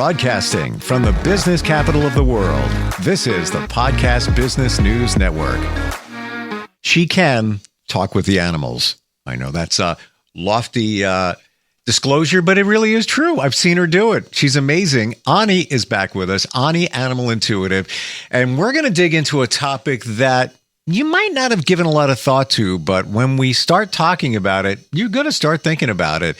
Broadcasting from the business capital of the world, this is the Podcast Business News Network. She can talk with the animals. I know that's a lofty disclosure, but it really is true. I've seen her do it. She's amazing. Ani is back with us, Ani Animal Intuitive, and we're going to dig into a topic that you might not have given a lot of thought to, but when we start talking about it, you're going to start thinking about it.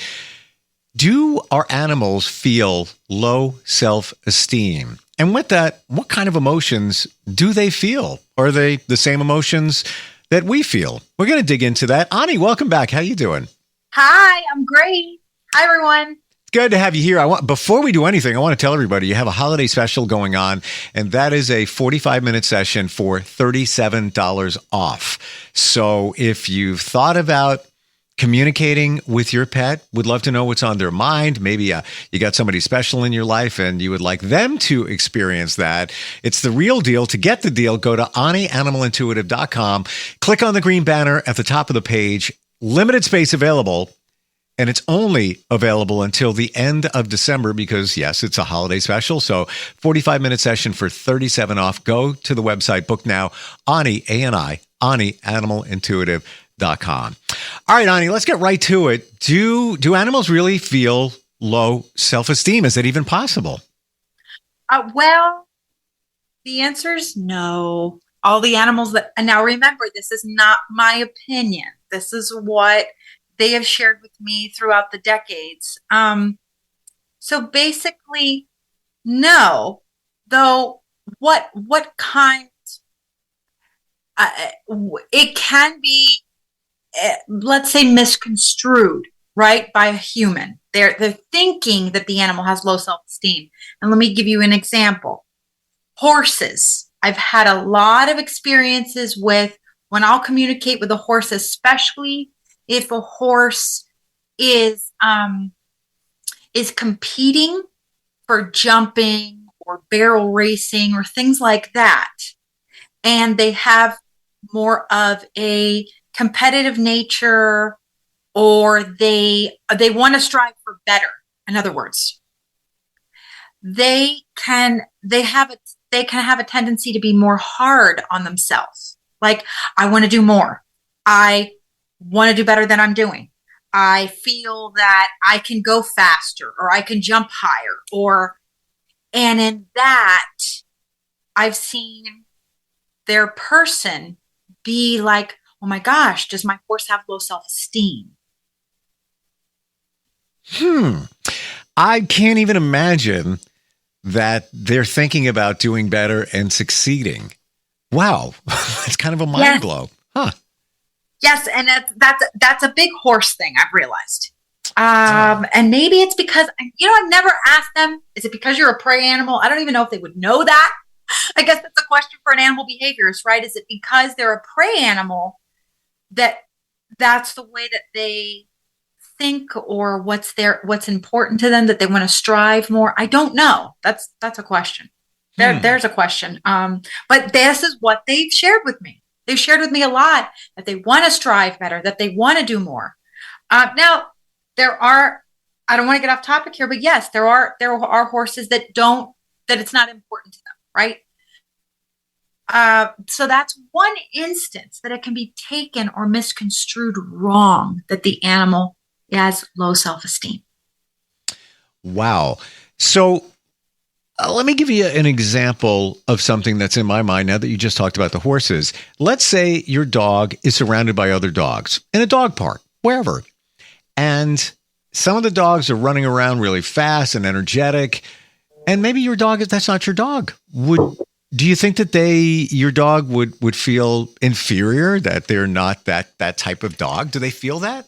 Do our animals feel low self-esteem? And with that, what kind of emotions do they feel? Are they the same emotions that we feel? We're going to dig into that. Ani, welcome back. How you doing? Hi, I'm great. Hi, everyone. It's good to have you here. Before we do anything, I want to tell everybody you have a holiday special going on, and that is a 45-minute session for $37 off. So if you've thought about communicating with your pet, would love to know what's on their mind. Maybe you got somebody special in your life and you would like them to experience that. It's the real deal. To get the deal, go to AniAnimalIntuitive.com. Click on the green banner at the top of the page. Limited space available, and it's only available until the end of December because, yes, it's a holiday special. So 45-minute session for $37 off. Go to the website, book now, Ani, A-N-I, AniAnimalIntuitive.com. All right, Ani, let's get right to it. Do animals really feel low self-esteem? Is it even possible? Well, the answer is no. All the animals and now remember, this is not my opinion. This is what they have shared with me throughout the decades. So basically, no. Though, what kind? It can be, let's say, misconstrued, right, by a human. They're thinking that the animal has low self-esteem. And let me give you an example. Horses. I've had a lot of experiences with when I'll communicate with a horse, especially if a horse is competing for jumping or barrel racing or things like that. And they have more of a competitive nature, or they want to strive for better. In other words, they can have a tendency to be more hard on themselves. Like, I want to do more. I want to do better than I'm doing. I feel that I can go faster, or I can jump higher, and in that, I've seen their person be like, oh my gosh, does my horse have low self-esteem? I can't even imagine that they're thinking about doing better and succeeding. Wow. It's kind of a mind blow. Huh. Yes, and that's a big horse thing, I've realized. And maybe it's because, I've never asked them, is it because you're a prey animal? I don't even know if they would know that. I guess that's a question for an animal behaviorist, right? Is it because they're a prey animal that's the way that they think, or what's important to them, that they want to strive more? I don't know. That's a question. There's a question. But this is what they've shared with me. They've shared with me a lot that they want to strive better, that they want to do more. Now I don't want to get off topic here, but yes, there are horses that it's not important to them, right? So that's one instance that it can be taken or misconstrued wrong, that the animal has low self-esteem. Wow. So let me give you an example of something that's in my mind now that you just talked about the horses. Let's say your dog is surrounded by other dogs in a dog park, wherever. And some of the dogs are running around really fast and energetic. And maybe that's not your dog. Do you think that your dog would feel inferior, that they're not that type of dog? Do they feel that?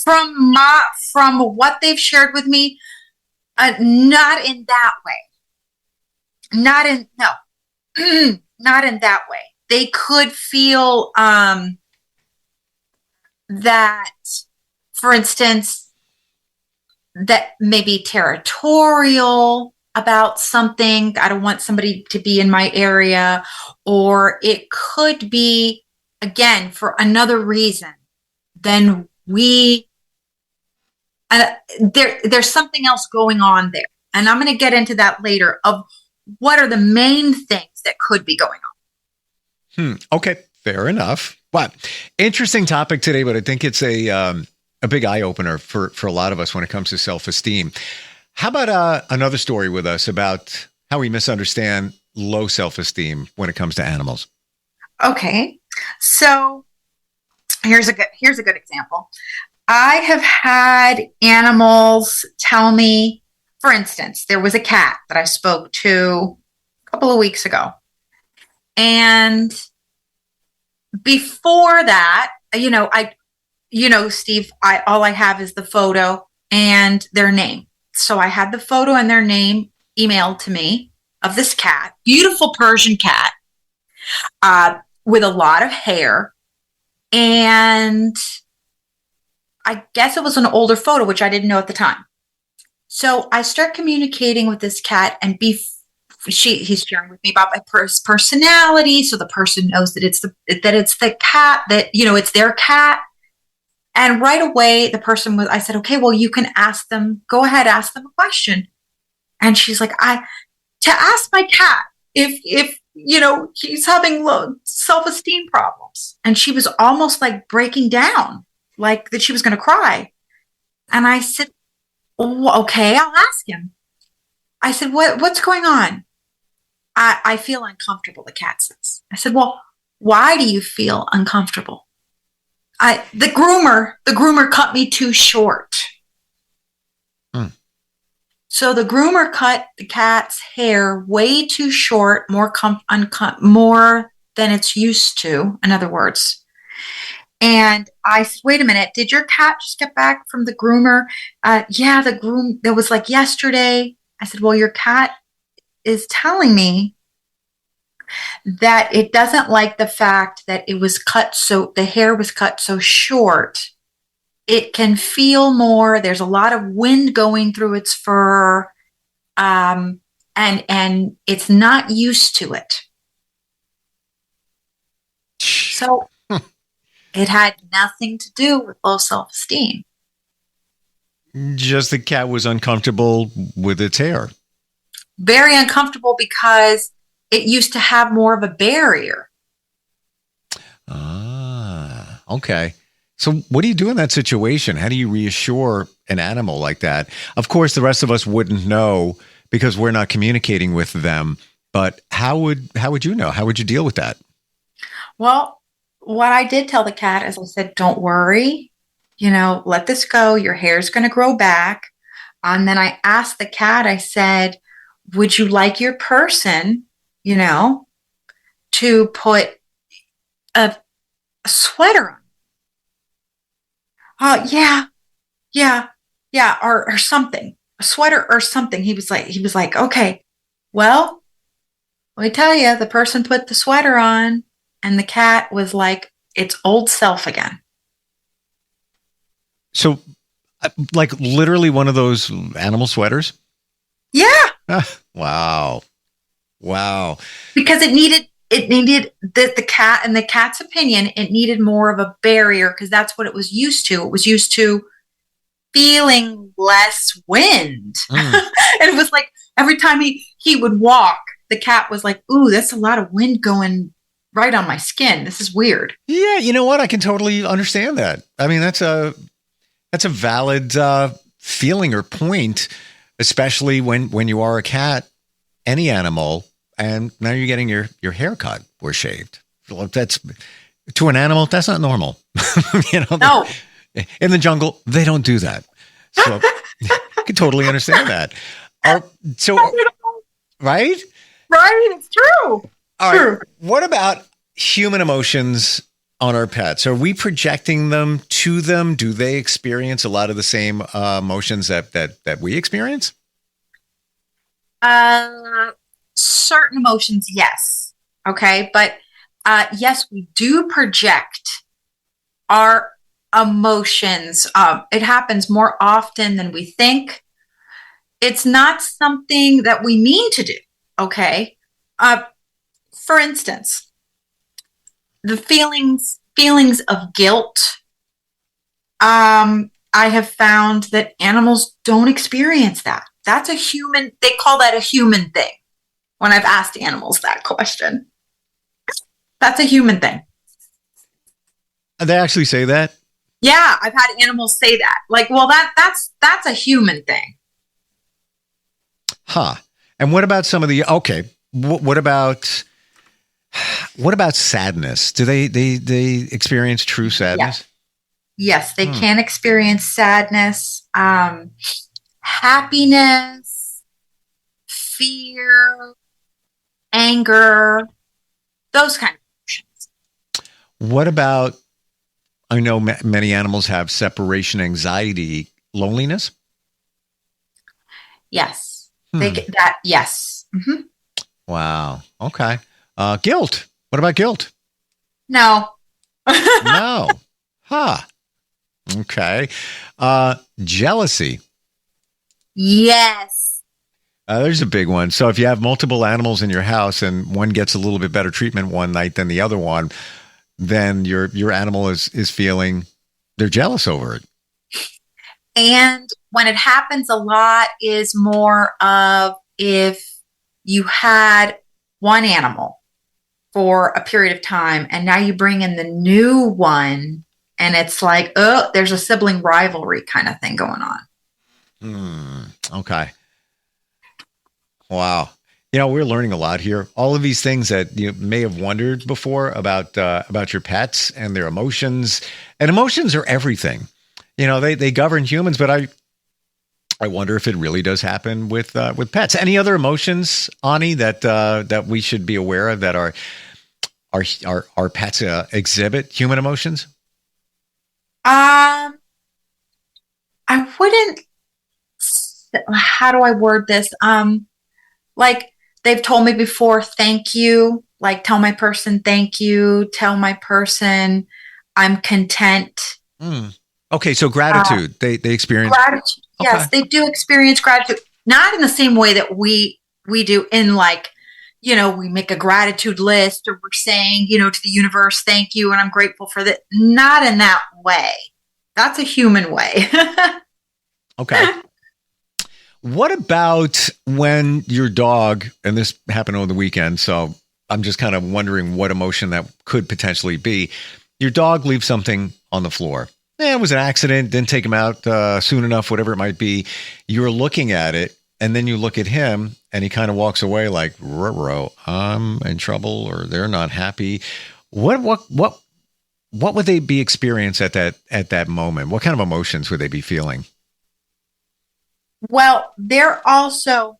From what they've shared with me, not in that way. Not in that way. They could feel that, for instance, that maybe territorial about something. I don't want somebody to be in my area. Or it could be, again, for another reason. Then there's something else going on there. And I'm going to get into that later of what are the main things that could be going on. Okay, fair enough. But interesting topic today, but I think it's a big eye opener for a lot of us when it comes to self-esteem. How about another story with us about how we misunderstand low self-esteem when it comes to animals? Okay. So here's a good example. I have had animals tell me, for instance, there was a cat that I spoke to a couple of weeks ago. And before that, Steve, all I have is the photo and their name. So I had the photo and their name emailed to me of this cat, beautiful Persian cat, with a lot of hair. And I guess it was an older photo, which I didn't know at the time. So I start communicating with this cat, and he's sharing with me about my personality, so the person knows that it's the cat, that it's their cat. And right away, I said, okay, well, you can go ahead, ask them a question. And she's like, to ask my cat if he's having low self-esteem problems. And she was almost like breaking down, like that she was going to cry. And I said, oh, okay, I'll ask him. I said, what's going on? I feel uncomfortable, the cat says. I said, well, why do you feel uncomfortable? The groomer cut me too short. So the groomer cut the cat's hair way too short, more than it's used to, in other words. And I said, wait a minute, did your cat just get back from the groomer? Yeah, that was like yesterday. I said, well, your cat is telling me that it doesn't like the fact that the hair was cut so short. It can feel more. There's a lot of wind going through its fur, and it's not used to it. So it had nothing to do with low self-esteem. Just the cat was uncomfortable with its hair. Very uncomfortable because it used to have more of a barrier. Ah, okay. So what do you do in that situation? How do you reassure an animal like that? Of course, the rest of us wouldn't know because we're not communicating with them. But how would you know? How would you deal with that? Well, what I did tell the cat is I said, don't worry, let this go. Your hair's going to grow back. And then I asked the cat, I said, would you like your person, to put a sweater on? Oh, yeah, or something, a sweater or something. He was like, okay, well, let me tell you, the person put the sweater on, and the cat was like its old self again. So, like literally one of those animal sweaters? Yeah. Wow. Wow. Because it needed the cat, in the cat's opinion, it needed more of a barrier because that's what it was used to. It was used to feeling less wind. And it was like every time he would walk, the cat was like, ooh, that's a lot of wind going right on my skin. This is weird. Yeah, you know what? I can totally understand that. I mean, that's a valid feeling or point, especially when you are a cat, any animal, and now you're getting your hair cut or shaved. That's, to an animal, that's not normal. No. In the jungle, they don't do that. So I can totally understand that. Right? Right, it's true. All right. What about human emotions on our pets? Are we projecting them to them? Do they experience a lot of the same emotions that we experience? Certain emotions, yes. Okay. But yes, we do project our emotions. It happens more often than we think. It's not something that we mean to do. Okay. For instance, the feelings of guilt. I have found that animals don't experience that. That's a human, they call that a human thing when I've asked animals that question. That's a human thing. They actually say that? Yeah, I've had animals say that. Like, well, that's a human thing. Huh. And what about some of the, okay, what about sadness? Do they experience true Yeah. sadness? Yes, they Hmm. can experience sadness, happiness, fear, anger, those kind of emotions. What about, I know many animals have separation anxiety, loneliness? Yes, they Hmm. get that. Yes. Hmm. Wow. Okay. Guilt. What about guilt? No. No. Huh. Okay. Jealousy. Yes. There's a big one. So if you have multiple animals in your house and one gets a little bit better treatment one night than the other one, then your animal is feeling they're jealous over it. And when it happens a lot is more of if you had one animal for a period of time and now you bring in the new one and it's like, oh, there's a sibling rivalry kind of thing going on. Hmm. Okay. Wow. You know, we're learning a lot here. All of these things that you may have wondered before about your pets and their emotions, and emotions are everything. You know, they govern humans, but I wonder if it really does happen with pets. Any other emotions, Ani, that we should be aware of that our pets exhibit human emotions? Um, I wouldn't, how do I word this? Like they've told me before, thank you, like tell my person thank you, tell my person I'm content. Hmm. Okay, so Uh, gratitude. They experience. Gratitude. Okay. Yes, they do experience gratitude, not in the same way that we do in like, we make a gratitude list or we're saying, to the universe, thank you, and I'm grateful for that. Not in that way. That's a human way. Okay. What about when your dog, and this happened over the weekend, so I'm just kind of wondering what emotion that could potentially be. Your dog leaves something on the floor. It was an accident, didn't take him out soon enough, whatever it might be. You're looking at it, and then you look at him, and he kind of walks away like, ruh-roh, I'm in trouble, or they're not happy. What would they be experiencing at that moment? What kind of emotions would they be feeling? Well, they're also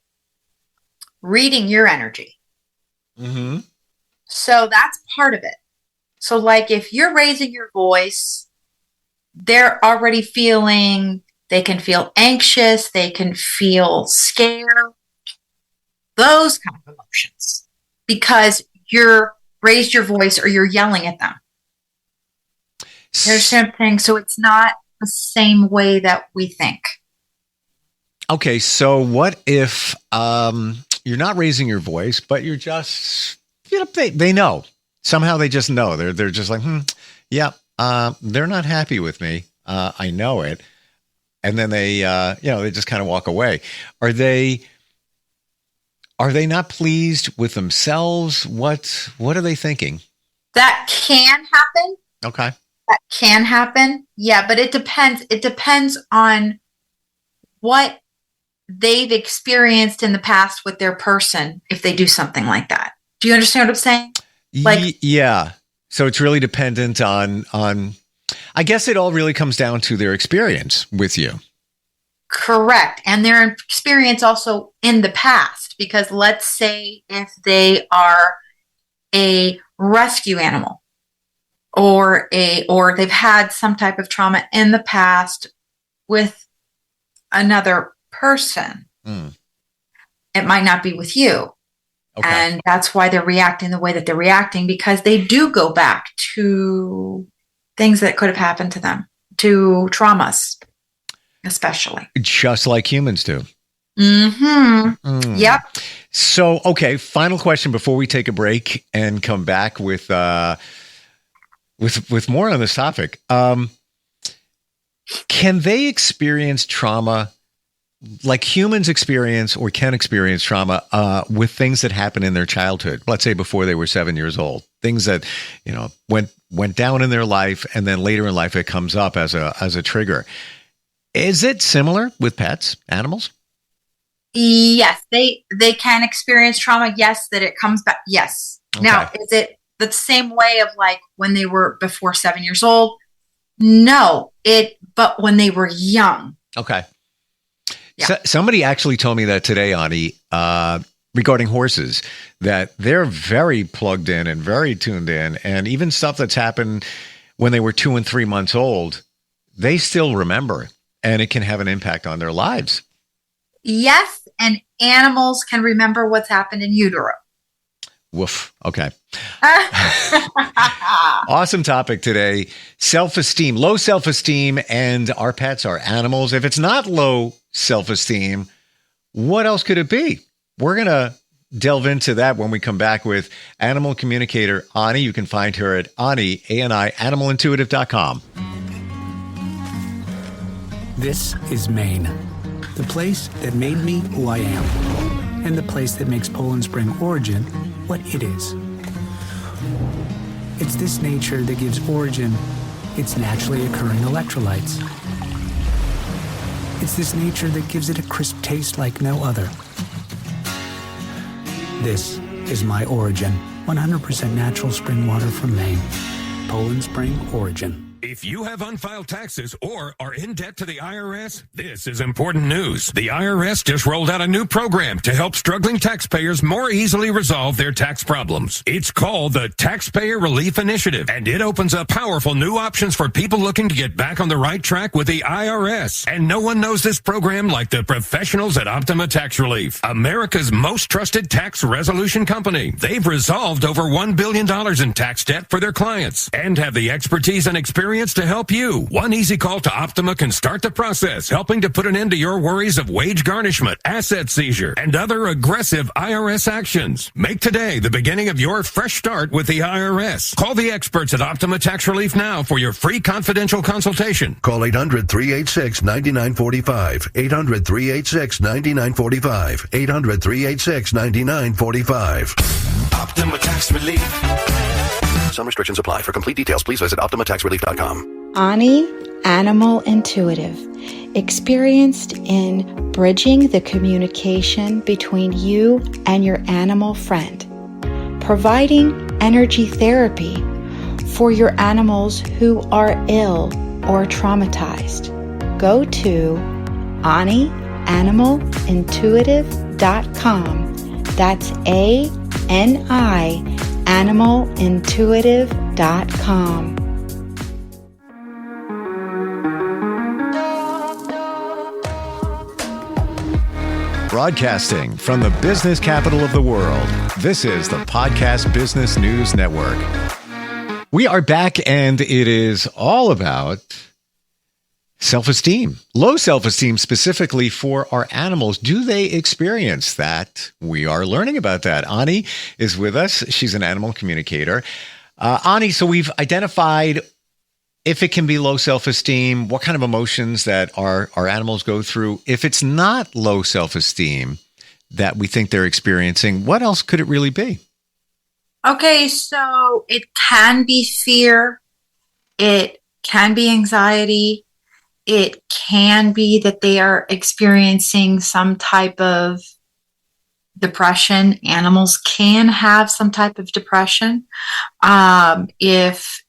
reading your energy. Mm-hmm. So that's part of it. So, like, if you're raising your voice, they're already feeling, they can feel anxious, they can feel scared, those kind of emotions because you're raised your voice or you're yelling at them. There's something, so it's not the same way that we think. Okay, so what if you're not raising your voice, but you're just they know somehow they just know they're just like yeah they're not happy with me I know it, and then they they just kind of walk away. Are they are they not pleased with themselves? What are they thinking? That can happen. Okay, That can happen. Yeah, but it depends. It depends on what they've experienced in the past with their person if they do something like that. Do you understand what I'm saying? Like, yeah. So it's really dependent on. I guess it all really comes down to their experience with you. correct. And their experience also in the past, because let's say if they are a rescue animal or they've had some type of trauma in the past with another person, Mm, it might not be with you. okay. And that's why they're reacting the way that they're reacting because they do go back to things that could have happened to them, to traumas, especially. Just like humans do. Mm-hmm. Mm. Yep. So, okay, final question before we take a break and come back with more on this topic. Can they experience trauma like humans experience or can experience trauma with things that happen in their childhood. Let's say before they were 7 years old, things that went down in their life, and then later in life it comes up as a trigger. Is it similar with pets, animals? Yes, they can experience trauma. Yes, that it comes back. Yes. Okay. Now, is it the same way of like when they were before 7 years old? No, but when they were young. Okay. Yeah. So, somebody actually told me that today, Ani, regarding horses, that they're very plugged in and very tuned in, and even stuff that's happened when they were 2 and 3 months old, they still remember, and it can have an impact on their lives. Yes, and animals can remember what's happened in utero. Woof. Okay. Awesome topic today. Self-esteem, low self-esteem, and our pets are animals. If it's not low self-esteem, what else could it be? We're going to delve into that when we come back with animal communicator Ani. You can find her at Ani, A-N-I, animalintuitive.com. This is Maine, the place that made me who I am, and the place that makes Poland Spring Origin what it is. It's this nature that gives Origin its naturally occurring electrolytes. It's this nature that gives it a crisp taste like no other. This is my Origin, 100% natural spring water from Maine. Poland Spring Origin. If you have unfiled taxes or are in debt to the IRS, this is important news. The IRS just rolled out a new program to help struggling taxpayers more easily resolve their tax problems. It's called the Taxpayer Relief Initiative, and it opens up powerful new options for people looking to get back on the right track with the IRS. And no one knows this program like the professionals at Optima Tax Relief, America's most trusted tax resolution company. They've resolved over $1 billion in tax debt for their clients and have the expertise and experience to help you. One easy call to Optima can start the process, helping to put an end to your worries of wage garnishment, asset seizure, and other aggressive IRS actions. Make today the beginning of your fresh start with the IRS. Call the experts at Optima Tax Relief now for your free confidential consultation. Call 800-386-9945. 800-386-9945. 800-386-9945. Optima Tax Relief. Some restrictions apply. For complete details, please visit OptimaTaxRelief.com. Ani, Animal Intuitive, experienced in bridging the communication between you and your animal friend, providing energy therapy for your animals who are ill or traumatized. Go to AniAnimalIntuitive.com. That's ANI animalintuitive.com. Broadcasting from the business capital of the world, this is the Podcast Business News Network. We are back, and it is all about self-esteem, low self-esteem specifically for our animals. Do they experience that? We are learning about that. Ani is with us. She's an animal communicator. Ani, so we've identified if it can be low self-esteem, what kind of emotions that our animals go through. If it's not low self-esteem that we think they're experiencing, what else could it really be? Okay, so it can be fear. It can be anxiety. It can be that they are experiencing some type of depression. Animals can have some type of depression.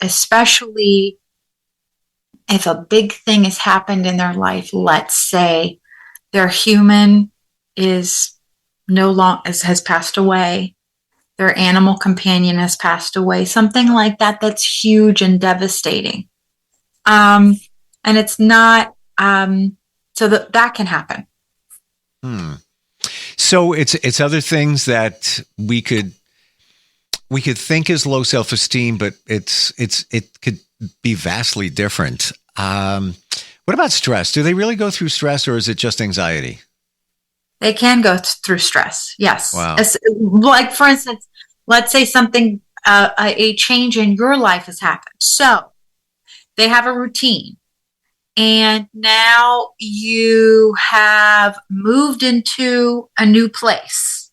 Especially if a big thing has happened in their life, let's say their human is no longer has passed away, their animal companion has passed away, something like that, that's huge and devastating. And it's not, so that can happen. So it's other things that we could think is low self-esteem, but it could be vastly different. What about stress? Do they really go through stress, or is it just anxiety? They can go through stress. Yes. Wow. Like, for instance, let's say something, a change in your life has happened. So they have a routine. and now you have moved into a new place.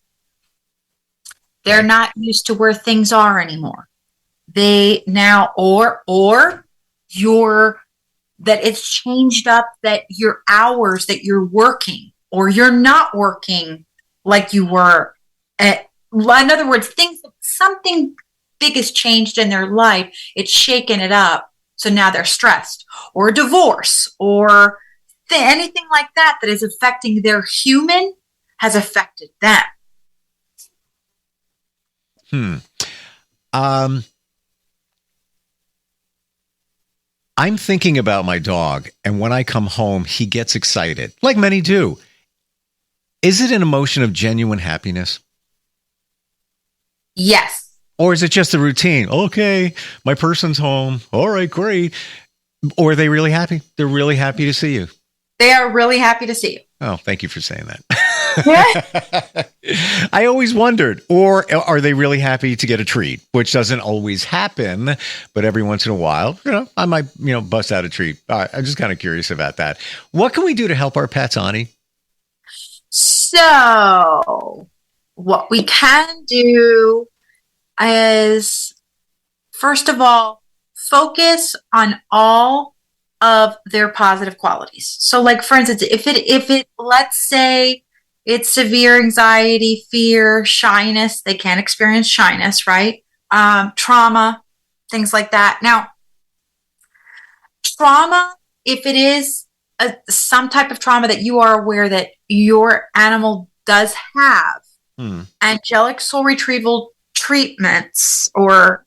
They're not used to where things are anymore. They now, or that it's changed up, that your hours that you're working or you're not working like you were in other words, something big has changed in their life. It's shaken it up. So now they're stressed, or a divorce, or anything like that is affecting their human has affected them. I'm thinking about my dog, and when I come home, he gets excited, like many do. Is it an emotion of genuine happiness? Yes. Or is it just a routine? Okay, my person's home. All right, great. Or are they really happy? They're really happy to see you. They are really happy to see you. Oh, thank you for saying that. I always wondered, or are they really happy to get a treat, which doesn't always happen, but every once in a while, I might, bust out a treat. I'm just kind of curious about that. What can we do to help our pets, Ani? So what we can do is, first of all, focus on all of their positive qualities. So like, for instance, if it, let's say it's severe anxiety, fear, shyness, they can't experience shyness, right? Trauma, things like that. Now, trauma, if it is some type of trauma that you are aware that your animal does have, angelic soul retrieval treatments or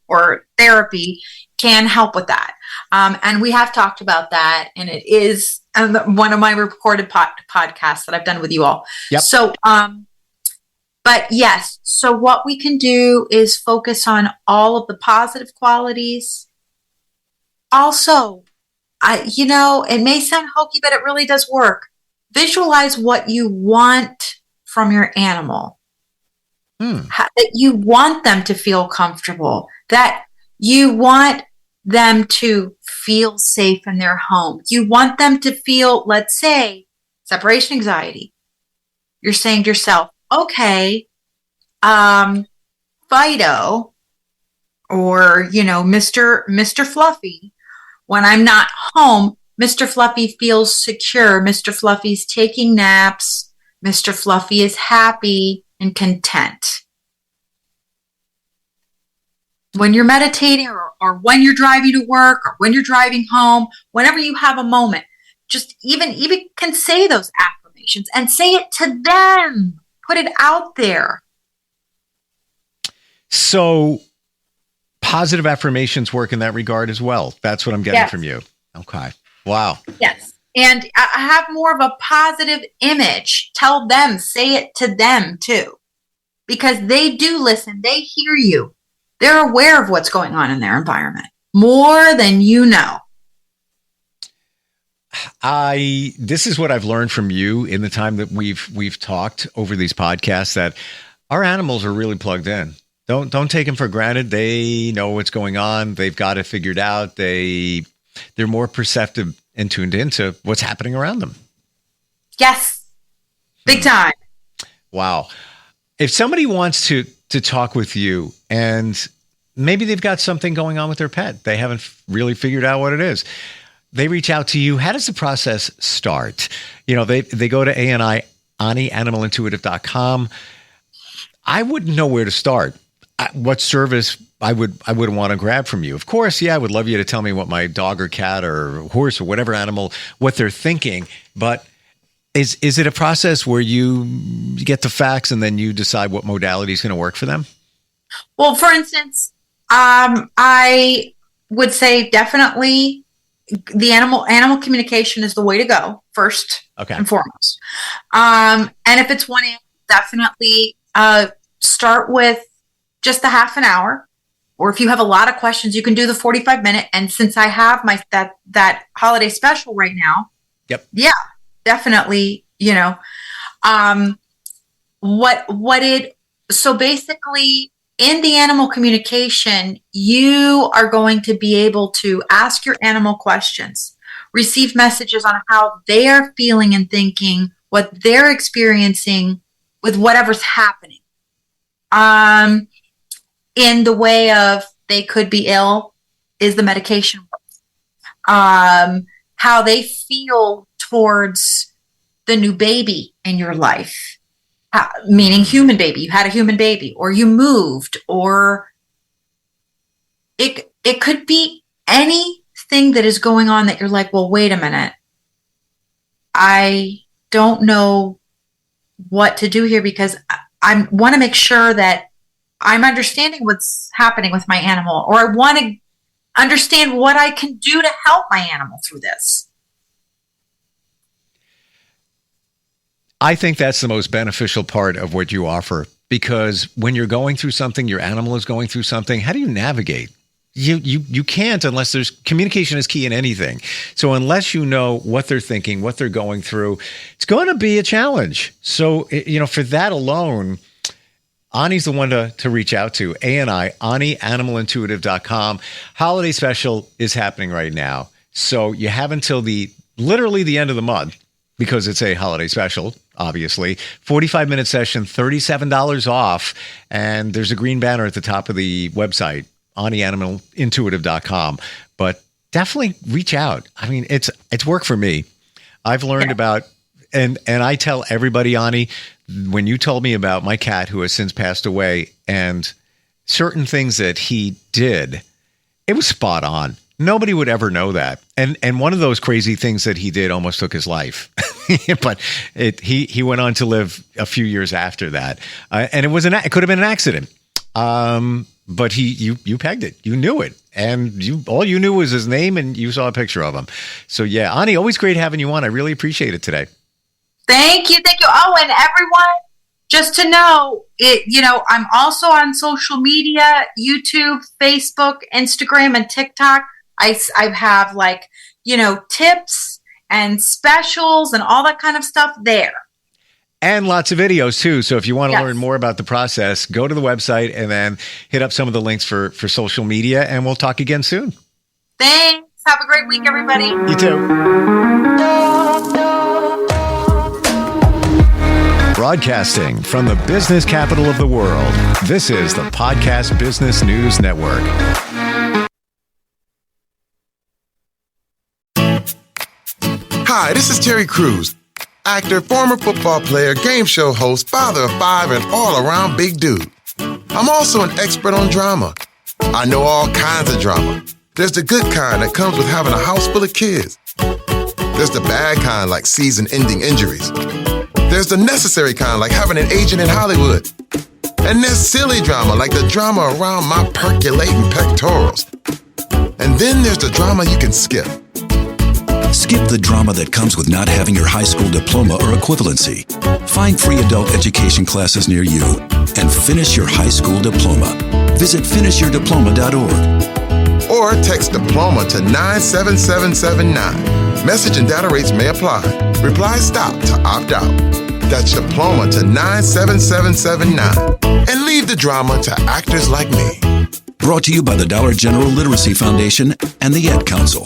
therapy can help with that. And we have talked about that, and it is one of my recorded podcasts that I've done with you all. Yep. So, but yes, so what we can do is focus on all of the positive qualities. Also, it may sound hokey, but it really does work. Visualize what you want from your animal. That you want them to feel comfortable, that you want them to feel safe in their home. You want them to feel, let's say, separation anxiety. You're saying to yourself, okay, Fido, or, Mr. Fluffy, when I'm not home, Mr. Fluffy feels secure. Mr. Fluffy's taking naps. Mr. Fluffy is happy and content. When you're meditating or when you're driving to work or when you're driving home, whenever you have a moment, just even can say those affirmations and say it to them. Put it out there. So positive affirmations work in that regard as well. That's what I'm getting from you. Okay. Wow. Yes. And I have more of a positive image. Tell them, say it to them too, because they do listen. They hear you. They're aware of what's going on in their environment more than you know. This is what I've learned from you in the time that we've talked over these podcasts, that our animals are really plugged in. Don't take them for granted. They know what's going on. They've got it figured out. They're more perceptive and tuned into what's happening around them. Yes. Big time. Wow. If somebody wants to talk with you and maybe they've got something going on with their pet, they haven't really figured out what it is, they reach out to you. How does the process start? They go to animalintuitive.com. I wouldn't know where to start. What service I would want to grab from you. Of course, I would love you to tell me what my dog or cat or horse or whatever animal, what they're thinking. But is it a process where you get the facts and then you decide what modality is going to work for them? Well, for instance, I would say definitely the animal communication is the way to go first and foremost. And if it's one animal, definitely start with just the half an hour, or if you have a lot of questions, you can do the 45-minute. And since I have that holiday special right now, definitely, so basically in the animal communication, you are going to be able to ask your animal questions. receive messages on how they are feeling and thinking, what they're experiencing with whatever's happening. In the way of they could be ill, is the medication work? How they feel towards the new baby in your life, meaning human baby. You had a human baby, or you moved, or it could be anything that is going on that you're like, well, wait a minute. I don't know what to do here because I want to make sure that I'm understanding what's happening with my animal, or I want to understand what I can do to help my animal through this. I think that's the most beneficial part of what you offer, because when you're going through something, your animal is going through something, how do you navigate? You can't unless there's communication is key in anything. So unless you know what they're thinking, what they're going through, it's going to be a challenge. So, for that alone, Ani's the one to reach out to. ANI, AniAnimalIntuitive.com. Holiday special is happening right now. So you have until literally the end of the month, because it's a holiday special, obviously. 45-minute session, $37 off. And there's a green banner at the top of the website, AniAnimalIntuitive.com. But definitely reach out. I mean, it's work for me. I've learned about, and I tell everybody, Ani, when you told me about my cat who has since passed away and certain things that he did, it was spot on. Nobody would ever know that. And one of those crazy things that he did almost took his life. But he went on to live a few years after that. And it could have been an accident. But you pegged it. You knew it. And all you knew was his name, and you saw a picture of him. So yeah, Ani, always great having you on. I really appreciate it today. Thank you. Oh, and everyone, just to know, I'm also on social media, YouTube, Facebook, Instagram, and TikTok. I have tips and specials and all that kind of stuff there. And lots of videos too. So if you want to learn more about the process, go to the website and then hit up some of the links for social media, and we'll talk again soon. Thanks. Have a great week, everybody. You too. Broadcasting from the business capital of the world, this is the Podcast Business News Network. Hi, this is Terry Crews, actor, former football player, game show host, father of 5, and all-around big dude. I'm also an expert on drama. I know all kinds of drama. There's the good kind that comes with having a house full of kids. There's the bad kind, like season-ending injuries. There's the necessary kind, like having an agent in Hollywood. And there's silly drama, like the drama around my percolating pectorals. And then there's the drama you can skip. Skip the drama that comes with not having your high school diploma or equivalency. Find free adult education classes near you and finish your high school diploma. Visit finishyourdiploma.org. Or text diploma to 97779. Message and data rates may apply. Reply STOP to opt out. That's diploma to 97779. And leave the drama to actors like me. Brought to you by the Dollar General Literacy Foundation and the Ad Council.